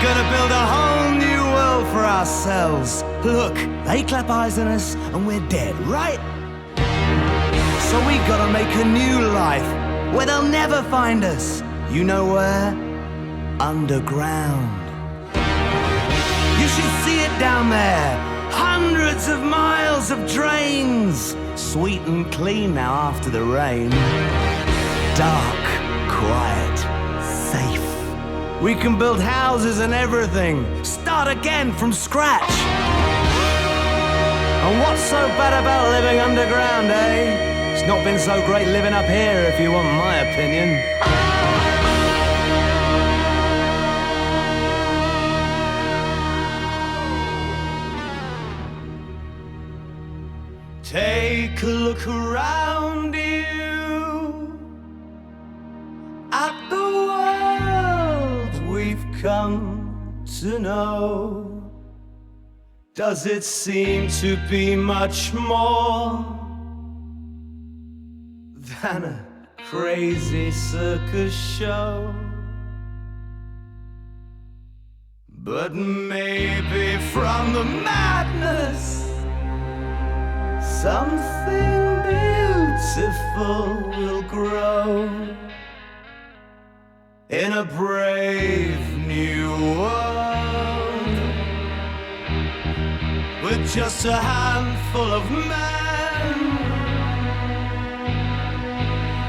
gonna build a whole new world for ourselves. Look, they clap eyes on us and we're dead, right? So we gotta make a new life where they'll never find us. You know where? Underground. You should see it down there. Hundreds of miles of drains. Sweet and clean now after the rain. Dark, quiet, safe. We can build houses and everything. Start again from scratch. And what's so bad about living underground, eh? It's not been so great living up here, if you want my opinion. Take a look around you at the world we've come to know. Does it seem to be much more than a crazy circus show? But maybe from the madness something beautiful will grow in a brave new world with just a handful of men.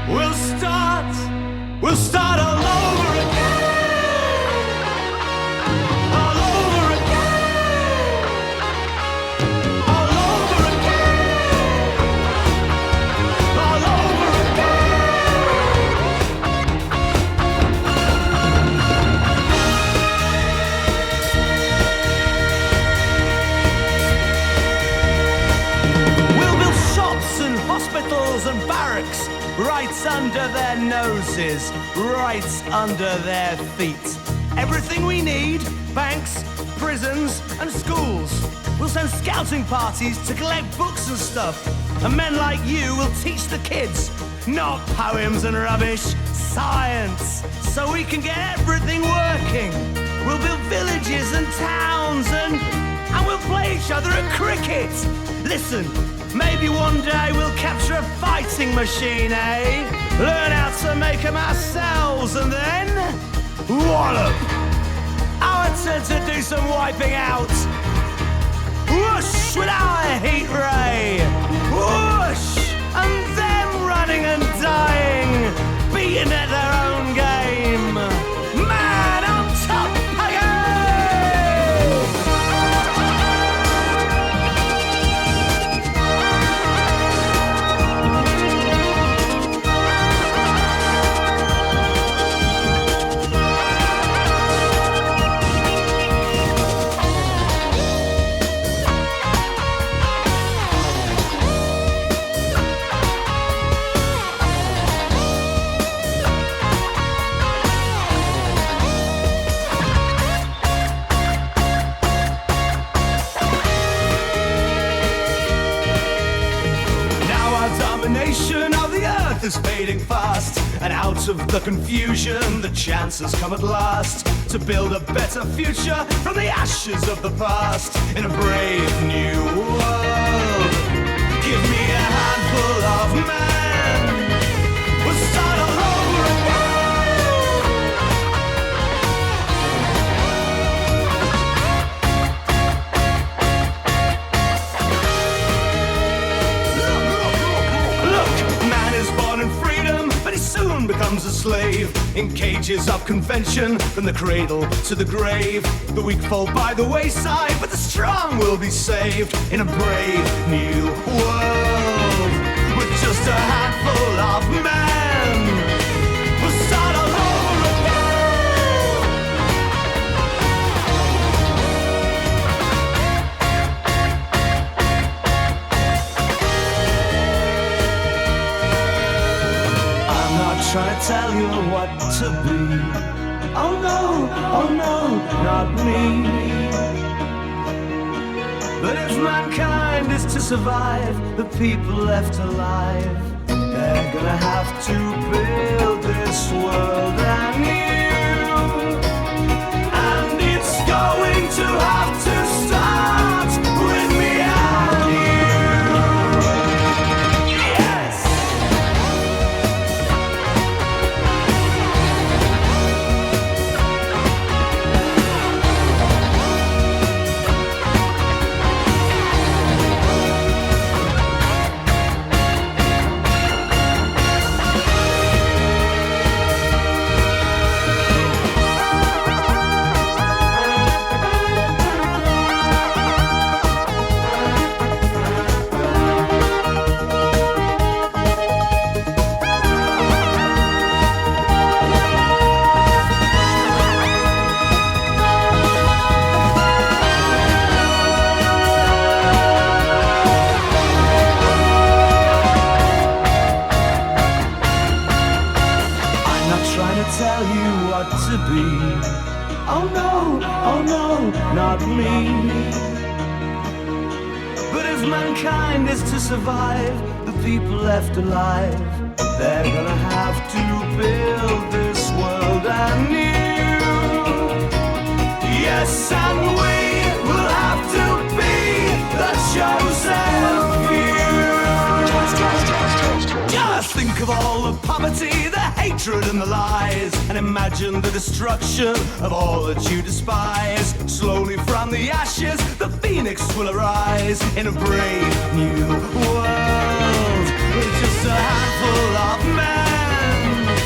We'll start all over again. All over again. All over again. All over again. We'll build shops and hospitals and barracks right under their noses, right under their feet. Everything we need, banks, prisons and schools. We'll send scouting parties to collect books and stuff. And men like you will teach the kids, not poems and rubbish, science, so we can get everything working. We'll build villages and towns and we'll play each other at cricket. Listen, maybe one day we'll capture a fighting machine, eh? Learn how to make them ourselves and then wallop. Our turn to do some wiping out. Whoosh with our heat ray. Whoosh! And them running and dying, beating at their own game. Man on top is fading fast, and out of the confusion the chance has come at last to build a better future from the ashes of the past in a brave new world. Give me a handful of men, we'll start all over again. Soon becomes a slave in cages of convention, from the cradle to the grave. The weak fall by the wayside, but the strong will be saved in a brave new world with just a handful of men. We'll start all over trying to tell you what to be. Oh no, not me. But if mankind is to survive, the people left alive, they're gonna have to build this world anew. And it's trying to tell you what to be. Oh no, not me. But if mankind is to survive, the people left alive, they're gonna have to build this world anew. Yes, and we will have to be the chosen few. Just think of all the poverty, the hatred and the lies, and imagine the destruction of all that you despise. Slowly from the ashes, the phoenix will arise in a brave new world with just a handful of men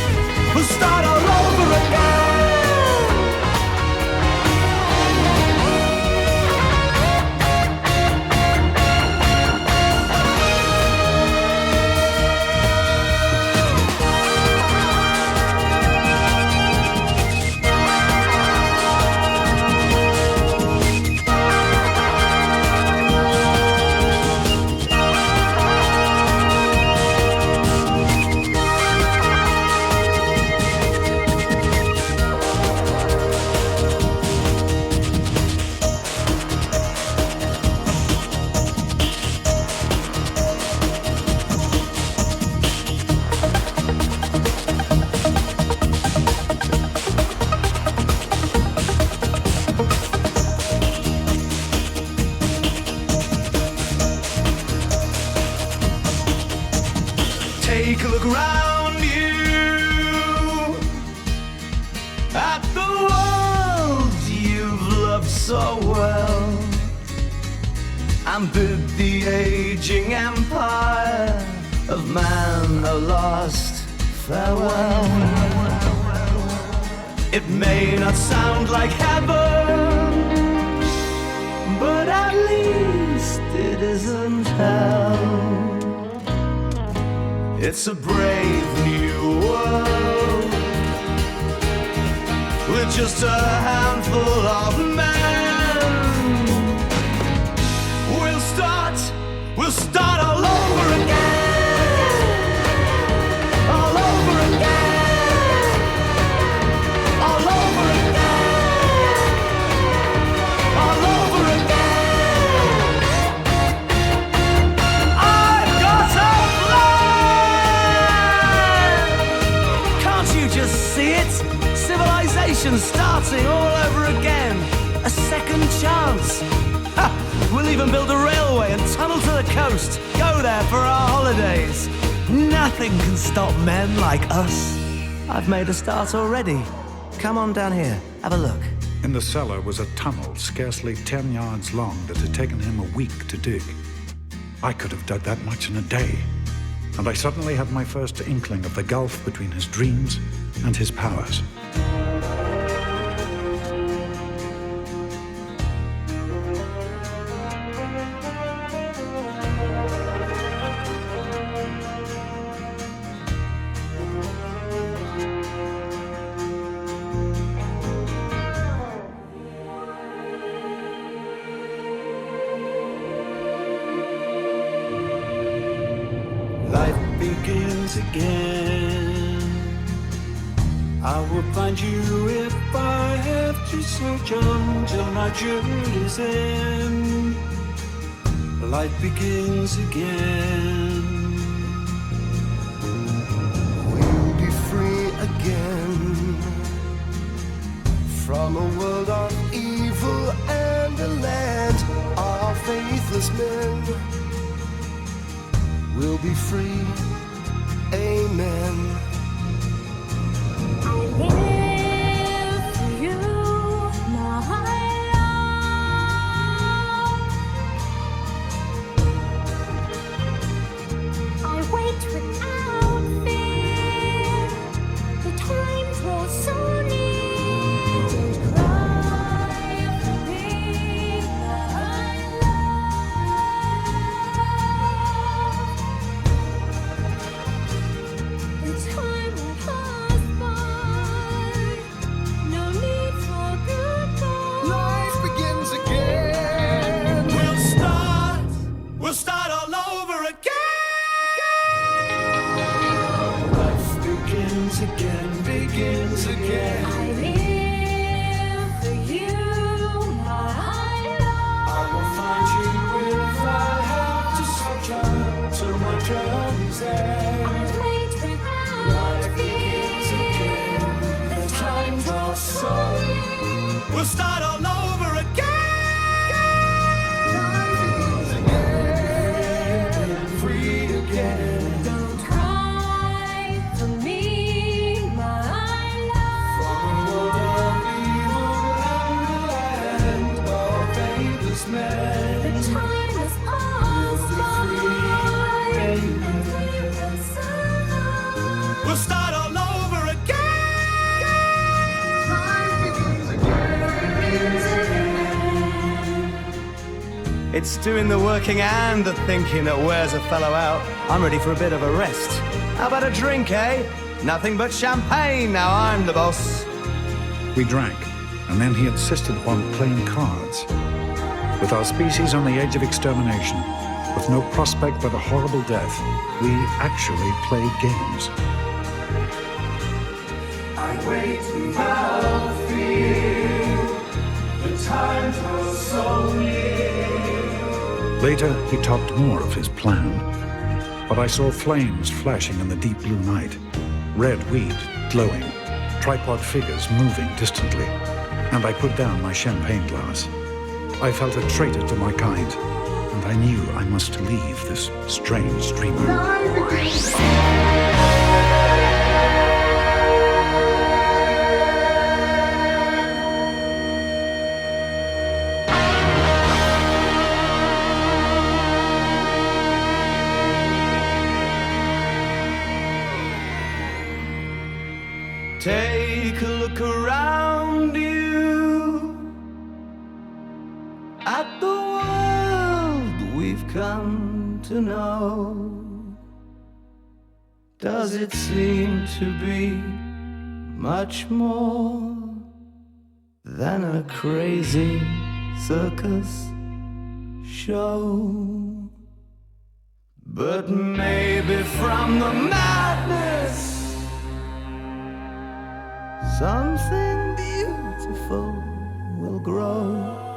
who'll start all over again. Take a look around you at the world you've loved so well, and bid the aging empire of man a last farewell. It may not sound like heaven, but at least it isn't hell. It's a brave new world with just a handful of men. We'll start all over again, all over again, all over again, all over again. I've got a plan. Can't you just see it? Civilization starting all over again. A second chance. Ha! We'll even build a railway and tunnel to the coast. Go there for our holidays. Nothing can stop men like us. I've made a start already. Come on down here, have a look. In the cellar was a tunnel scarcely 10 yards long that had taken him a week to dig. I could have dug that much in a day. And I suddenly had my first inkling of the gulf between his dreams and his powers. Again, I will find you if I have to search until my journey's end. Life begins again. We'll be free again from a world of evil and a land of faithless men. We'll be free. Amen. I live for you, my love. I wait without fear. The time draws so near. Don't cry for me, my love. The time begins again, begins again. I live for you, my love. I will find you if I have to search on till my journey's end. I'll wait without Life begins again, fear. the time draws so. We'll start all over again. Free again. Don't cry for me, my love. From a world of evil and the land of faithless men. The time has passed by, and we will survive. We'll start all over again. Life begins again. It's doing the working and the thinking that wears a fellow out. I'm ready for a bit of a rest. How about a drink, eh? Nothing but champagne, now I'm the boss. We drank, and then he insisted upon playing cards. With our species on the edge of extermination, with no prospect but a horrible death, we actually played games. I wait without fear. The time draws so near. Later, he talked more of his plan. But I saw flames flashing in the deep blue night, red weed glowing, tripod figures moving distantly, and I put down my champagne glass. I felt a traitor to my kind, and I knew I must leave this strange dreamer. Take a look around you at the world we've come to know. Does it seem to be much more than a crazy circus show? But maybe from the madness something beautiful will grow.